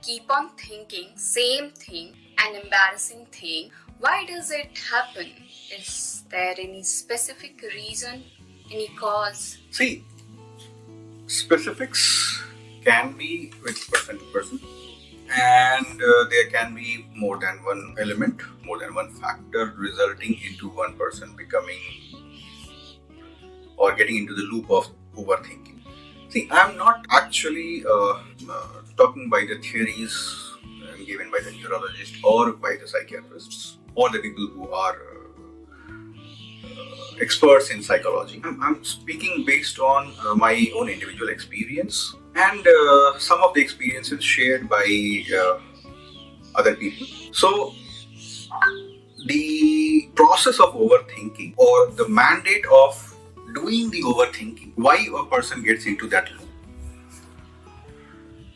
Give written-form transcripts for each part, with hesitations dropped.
keep on thinking same thing, an embarrassing thing. Why does it happen? Is there any specific reason, any cause? See, specifics can be with person to person, and there can be more than one element, more than one factor resulting into one person becoming or getting into the loop of overthinking. See, I'm not actually talking by the theories given by the neurologist or by the psychiatrists or the people who are experts in psychology. I'm speaking based on my own individual experience and some of the experiences shared by other people. So, the process of overthinking or the mandate of doing the overthinking, why a person gets into that loop.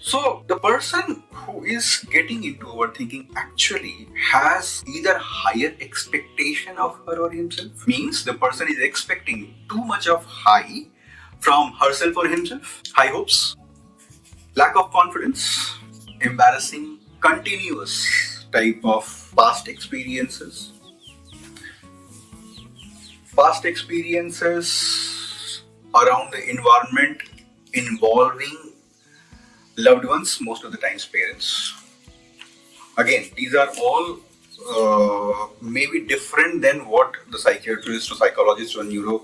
So, the person who is getting into overthinking actually has either higher expectation of her or himself, means the person is expecting too much of high from herself or himself, high hopes, lack of confidence, embarrassing, continuous type of past experiences around the environment involving loved ones, most of the times parents. Again, these are all maybe different than what the psychiatrists or psychologists or neuro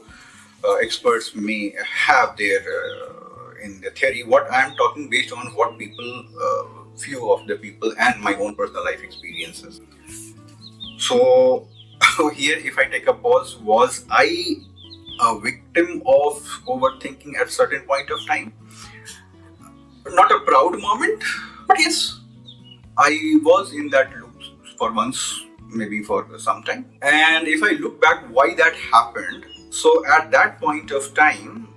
experts may have there in the theory. What I am talking based on what people, few of the people and my own personal life experiences. So here, if I take a pause, was I a victim of overthinking at certain point of time? Not a proud moment, but yes, I was in that loop for once, maybe for some time. And if I look back why that happened, so at that point of time,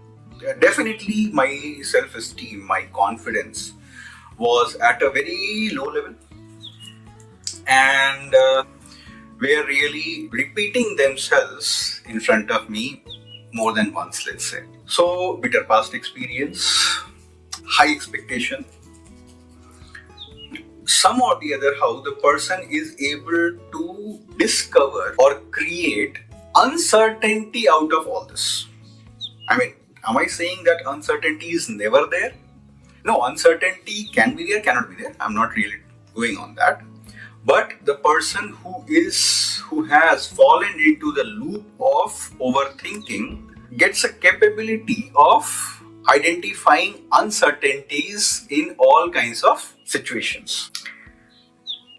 definitely my self-esteem, my confidence was at a very low level, and were really repeating themselves in front of me more than once, let's say. So, bitter past experience, high expectation, some or the other, how the person is able to discover or create uncertainty out of all this. I mean, am I saying that uncertainty is never there? No, uncertainty can be there, cannot be there. I'm not really going on that. But the person who has fallen into the loop of overthinking gets a capability of identifying uncertainties in all kinds of situations.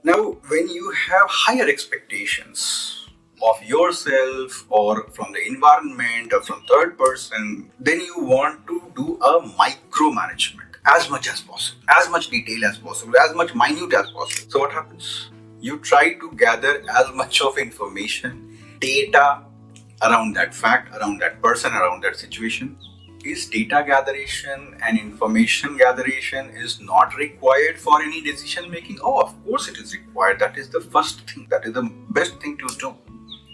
Now, when you have higher expectations of yourself or from the environment or from third person, then you want to do a micromanagement as much as possible, as much detail as possible, as much minute as possible. So what happens? You try to gather as much of information, data around that fact, around that person, around that situation. Is data gatheration and information gatheration is not required for any decision making? Oh, of course it is required. That is the first thing. That is the best thing to do.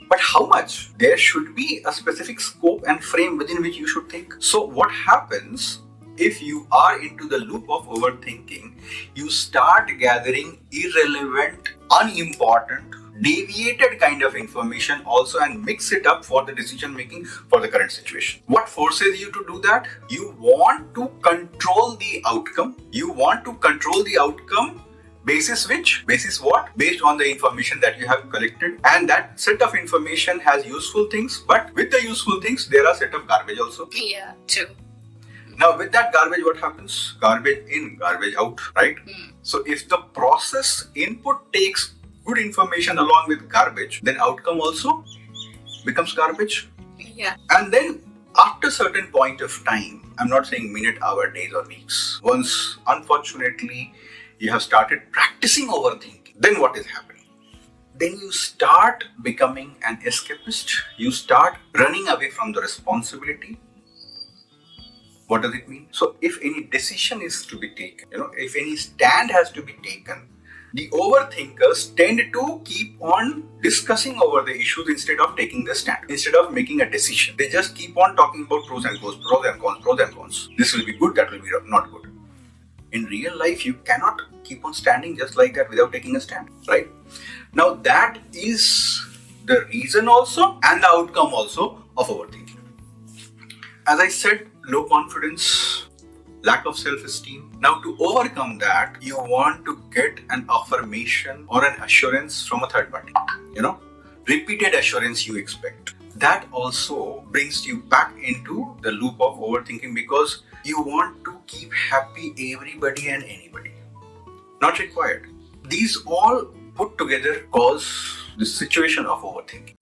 But how much? There should be a specific scope and frame within which you should think. So what happens if you are into the loop of overthinking? You start gathering irrelevant, unimportant, deviated kind of information also and mix it up for the decision making for the current situation. What forces you to do that? You want to control the outcome. You want to control the outcome basis which? Basis what? Based on the information that you have collected. And that set of information has useful things, but with the useful things, there are set of garbage also. Yeah, true. Now with that garbage, what happens? Garbage in, garbage out, right? So if the process input takes good information along with garbage, then outcome also becomes garbage. Yeah. And then after certain point of time, I'm not saying minute, hour, days or weeks, once unfortunately you have started practicing overthinking, then what is happening? Then you start becoming an escapist. You start running away from the responsibility. What does it mean? So if any decision is to be taken, if any stand has to be taken, the overthinkers tend to keep on discussing over the issues instead of taking the stand, instead of making a decision. They just keep on talking about pros and cons, pros and cons, pros and cons. This will be good, that will be not good. In real life, you cannot keep on standing just like that without taking a stand, right? Now that is the reason also and the outcome also of overthinking. As I said, low confidence, lack of self-esteem. Now to overcome that, you want to get an affirmation or an assurance from a third party. Repeated assurance you expect. That also brings you back into the loop of overthinking because you want to keep happy everybody and anybody. Not required. These all put together cause the situation of overthinking.